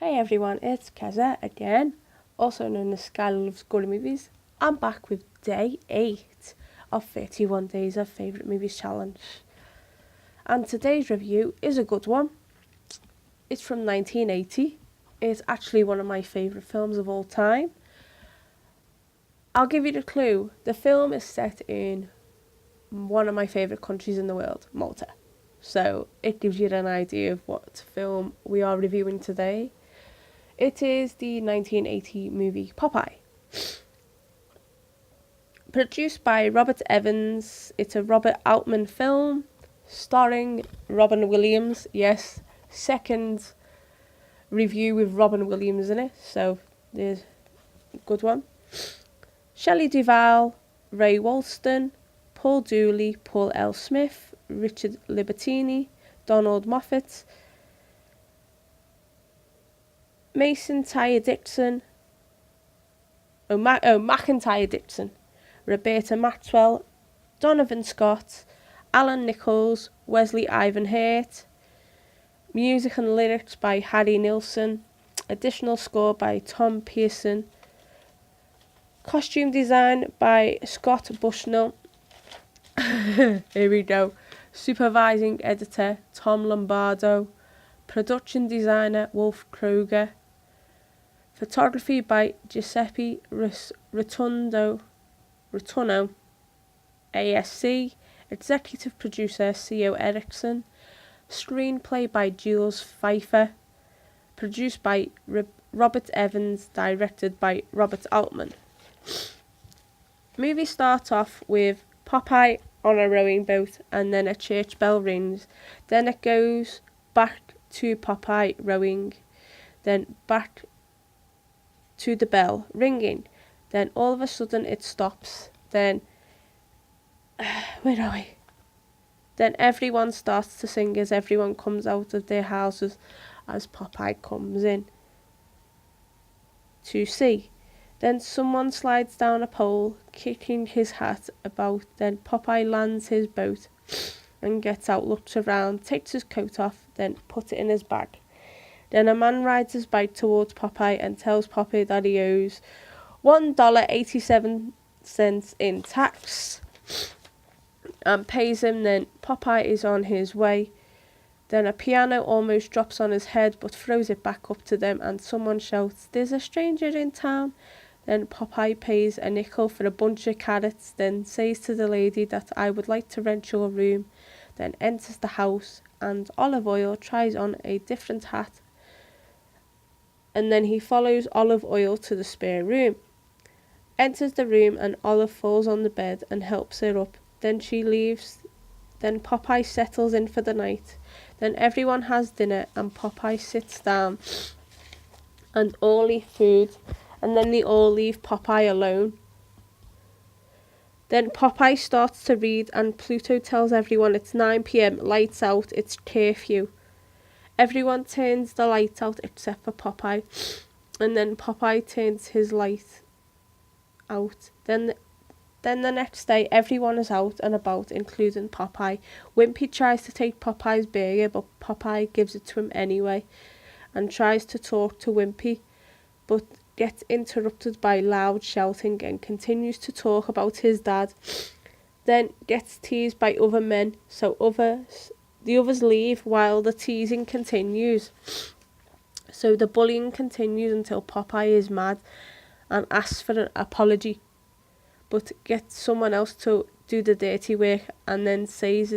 Hey everyone, it's Keza again, also known as Sky Loves Good Movies. I'm back with day 8 of 31 Days of Favourite Movies Challenge. And today's review is a good one. It's from 1980. It's actually one of my favourite films of all time. I'll give you the clue. The film is set in one of my favourite countries in the world, Malta. So it gives you an idea of what film we are reviewing today. It is the 1980 movie Popeye. Produced by Robert Evans, it's a Robert Altman film starring Robin Williams. Yes, second review with Robin Williams in it, so there's a good one. Shelley Duvall, Ray Walston, Paul Dooley, Paul L. Smith, Richard Libertini, Donald Moffat, Mason Tyre Dixon, McIntyre Dixon, Roberta Maxwell, Donovan Scott, Alan Nichols, Wesley Ivanhoe, music and lyrics by Harry Nilsson, additional score by Tom Pearson, costume design by Scott Bushnell, here we go, supervising editor Tom Lombardo, production designer Wolf Kroger, photography by Giuseppe Rotuno, ASC, executive producer C.O. Erickson, screenplay by Jules Pfeiffer, produced by Robert Evans, directed by Robert Altman. Movie starts off with Popeye on a rowing boat and then a church bell rings. Then it goes back to Popeye rowing, then back to the bell ringing. Then all of a sudden it stops. Then where are we? Then everyone starts to sing as everyone comes out of their houses as Popeye comes in to see. Then someone slides down a pole, kicking his hat about. Then Popeye lands his boat and gets out, looks around, takes his coat off, then puts it in his bag. Then a man rides his bike towards Popeye and tells Popeye that he owes $1.87 in tax and pays him. Then Popeye is on his way. Then a piano almost drops on his head but throws it back up to them and someone shouts, "There's a stranger in town." Then Popeye pays a nickel for a bunch of carrots, then says to the lady that I would like to rent your room, then enters the house and Olive Oyl tries on a different hat and then he follows Olive Oyl to the spare room. Enters the room and Olive falls on the bed and helps her up. Then she leaves. Then Popeye settles in for the night. Then everyone has dinner and Popeye sits down and all eat food. And then they all leave Popeye alone. Then Popeye starts to read and Pluto tells everyone it's 9 p.m, lights out, it's curfew. Everyone turns the lights out except for Popeye. And then Popeye turns his light out. Then the next day everyone is out and about, including Popeye. Wimpy tries to take Popeye's burger, but Popeye gives it to him anyway and tries to talk to Wimpy, but gets interrupted by loud shouting and continues to talk about his dad. Then gets teased by other men, so the others leave while the teasing continues. So the bullying continues until Popeye is mad and asks for an apology, but gets someone else to do the dirty work and then says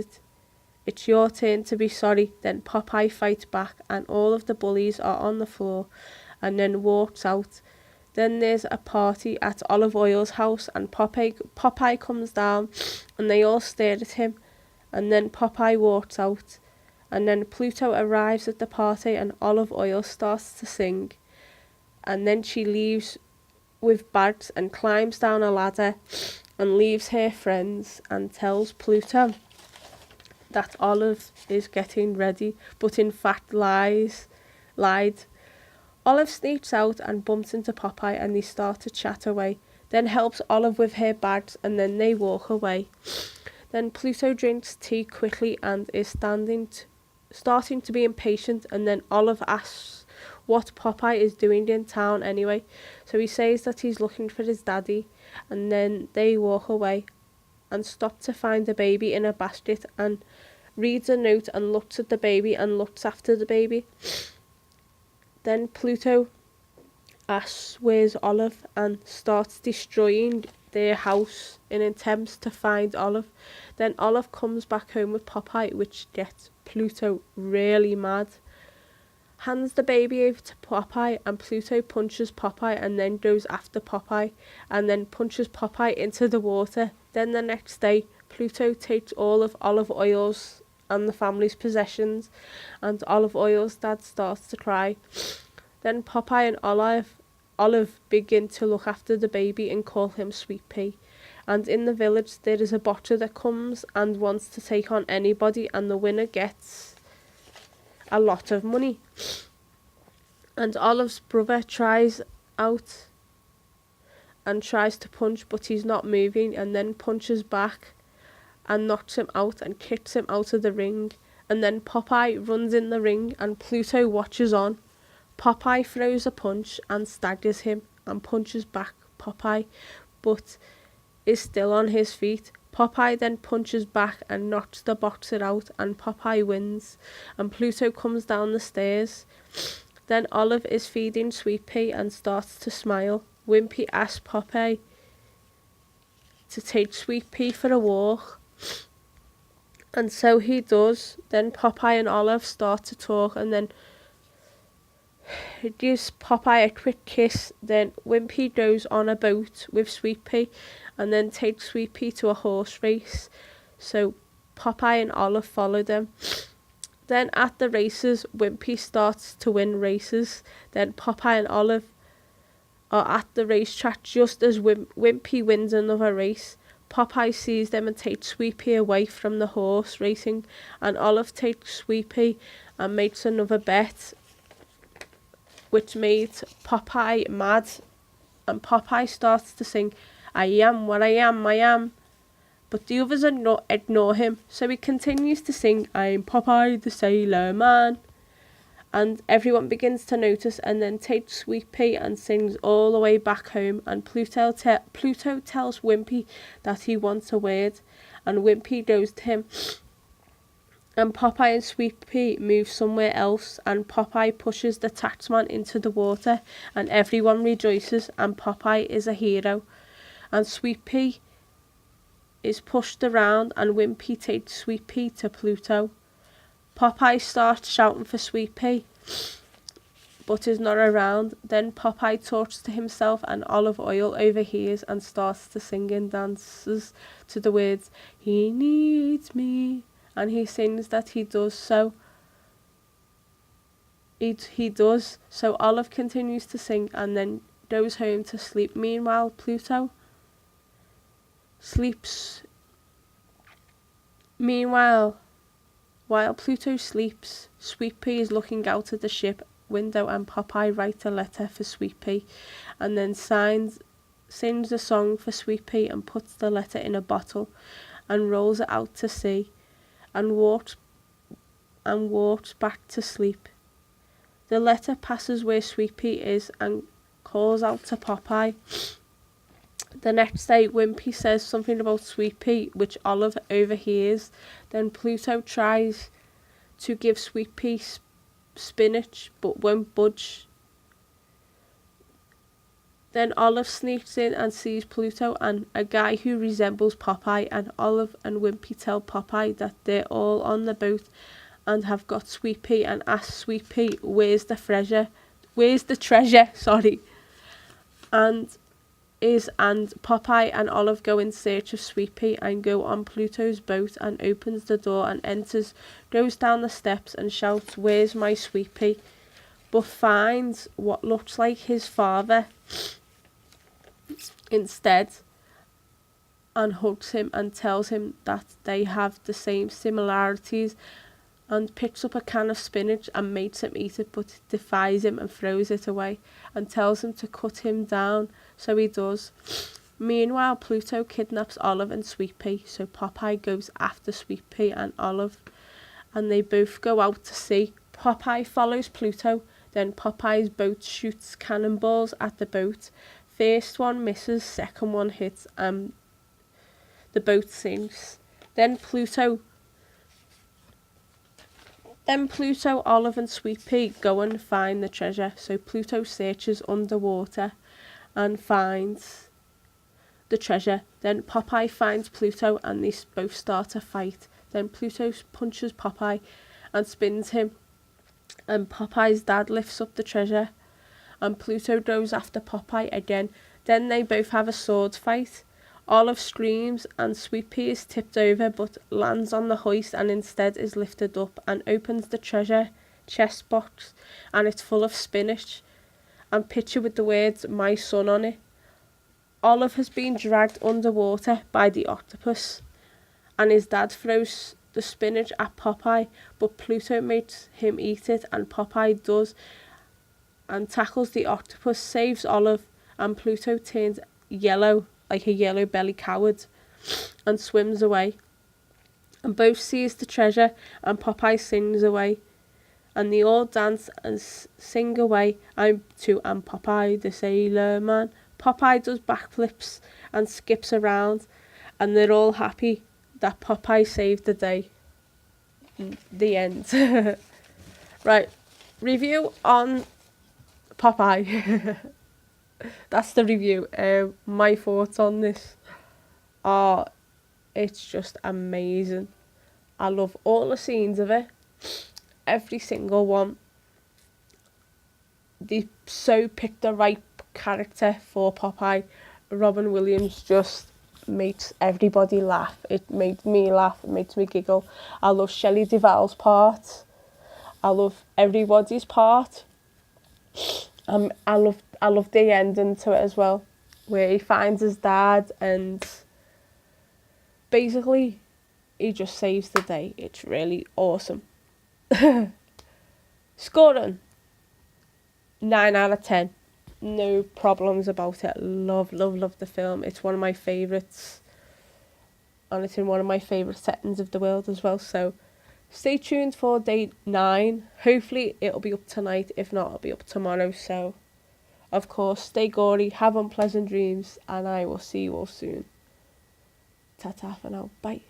it's your turn to be sorry. Then Popeye fights back and all of the bullies are on the floor and then walks out. Then there's a party at Olive Oyl's house and Popeye comes down and they all stare at him and then Popeye walks out and then Pluto arrives at the party and Olive Oyl starts to sing and then she leaves with bags and climbs down a ladder and leaves her friends and tells Pluto that Olive is getting ready but in fact lied. Olive sneaks out and bumps into Popeye and they start to chat away, then helps Olive with her bags and then they walk away. Then Pluto drinks tea quickly and is starting to be impatient and then Olive asks what Popeye is doing in town anyway. So he says that he's looking for his daddy, and then they walk away and stop to find the baby in a basket, and reads a note and looks at the baby and looks after the baby. Then Pluto asks where's Olive and starts destroying their house in attempts to find Olive. Then Olive comes back home with Popeye, which gets Pluto really mad. Hands the baby over to Popeye, and Pluto punches Popeye and then goes after Popeye and then punches Popeye into the water. Then the next day, Pluto takes all of Olive Oil's and the family's possessions, and Olive Oil's dad starts to cry. Then Popeye and Olive begin to look after the baby and call him Sweet Pea. And in the village there is a botcher that comes and wants to take on anybody, and the winner gets a lot of money. And Olive's brother tries out and tries to punch, but he's not moving, and then punches back and knocks him out and kicks him out of the ring. And then Popeye runs in the ring and Pluto watches on. Popeye throws a punch and staggers him and punches back Popeye, but is still on his feet. Popeye then punches back and knocks the boxer out, and Popeye wins, and Pluto comes down the stairs. Then Olive is feeding Sweet Pea and starts to smile. Wimpy asks Popeye to take Sweet Pea for a walk, and so he does. Then Popeye and Olive start to talk, and then he gives Popeye a quick kiss. Then Wimpy goes on a boat with Sweet Pea and then takes Sweet Pea to a horse race. So Popeye and Olive follow them. Then at the races, Wimpy starts to win races. Then Popeye and Olive are at the racetrack just as Wimpy wins another race. Popeye sees them and takes Sweet Pea away from the horse racing, and Olive takes Sweet Pea and makes another bet, which made Popeye mad, and Popeye starts to sing, I am what I am, but the others ignore him, so he continues to sing, I'm Popeye the Sailor Man, and everyone begins to notice, and then takes Sweet Pea and sings all the way back home, and Pluto tells Wimpy that he wants a word, and Wimpy goes to him, and Popeye and Sweet Pea move somewhere else, and Popeye pushes the taxman into the water, and everyone rejoices, and Popeye is a hero. And Sweet Pea is pushed around, and Wimpy takes Sweet Pea to Pluto. Popeye starts shouting for Sweet Pea, but is not around. Then Popeye talks to himself, and Olive Oil overhears and starts to sing and dances to the words, he needs me. And he sings that he does so. He does. So Olive continues to sing and then goes home to sleep. Meanwhile, Pluto sleeps. While Pluto sleeps, Sweet Pea is looking out at the ship window, and Popeye writes a letter for Sweet Pea and then sings a song for Sweet Pea and puts the letter in a bottle and rolls it out to sea. And walks back to sleep. The letter passes where Sweet Pea is and calls out to Popeye. The next day, Wimpy says something about Sweet Pea, which Olive overhears. Then Pluto tries to give Sweet Pea spinach, but won't budge. Then Olive sneaks in and sees Pluto and a guy who resembles Popeye, and Olive and Wimpy tell Popeye that they're all on the boat and have got Sweet Pea, and ask Sweet Pea where's the treasure, and Popeye and Olive go in search of Sweet Pea and go on Pluto's boat and opens the door and enters, goes down the steps and shouts, where's my Sweet Pea, but finds what looks like his father instead, and hugs him and tells him that they have the same similarities, and picks up a can of spinach and makes him eat it, but defies him and throws it away and tells him to cut him down, so he does. Meanwhile, Pluto kidnaps Olive and Sweet Pea, so Popeye goes after Sweet Pea and Olive, and they both go out to sea. Popeye follows Pluto. Then Popeye's boat shoots cannonballs at the boat. First one misses, second one hits, and the boat sinks. Then Pluto, Olive and Sweet Pea go and find the treasure. So Pluto searches underwater and finds the treasure. Then Popeye finds Pluto and they both start a fight. Then Pluto punches Popeye and spins him. And Popeye's dad lifts up the treasure and Pluto goes after Popeye again. Then they both have a sword fight. Olive screams and Sweet Pea is tipped over but lands on the hoist and instead is lifted up and opens the treasure chest box, and it's full of spinach and picture with the words "My son" on it. Olive has been dragged underwater by the octopus and his dad throws the spinach at Popeye, but Pluto makes him eat it and Popeye does and tackles the octopus, saves Olive, and Pluto turns yellow like a yellow belly coward and swims away. And both seize the treasure and Popeye sings away. And they all dance and sing away. I'm Popeye the Sailor Man. Popeye does backflips and skips around and they're all happy that Popeye saved the day. The end. Right, review on Popeye. That's the review. My thoughts on this are it's just amazing. I love all the scenes of it. Every single one. They so picked the right character for Popeye. Robin Williams just makes everybody laugh. It makes me laugh. It makes me giggle. I love Shelley Duvall's part. I love everybody's part. I love the ending to it as well, where he finds his dad and basically he just saves the day. It's really awesome. Scoring 9 out of 10. No problems about it. Love the film. It's one of my favourites. And it's in one of my favourite settings of the world as well. So stay tuned for day 9. Hopefully it'll be up tonight. If not, it'll be up tomorrow. So, of course, stay gory, have unpleasant dreams, and I will see you all soon. Ta-ta for now. Bye.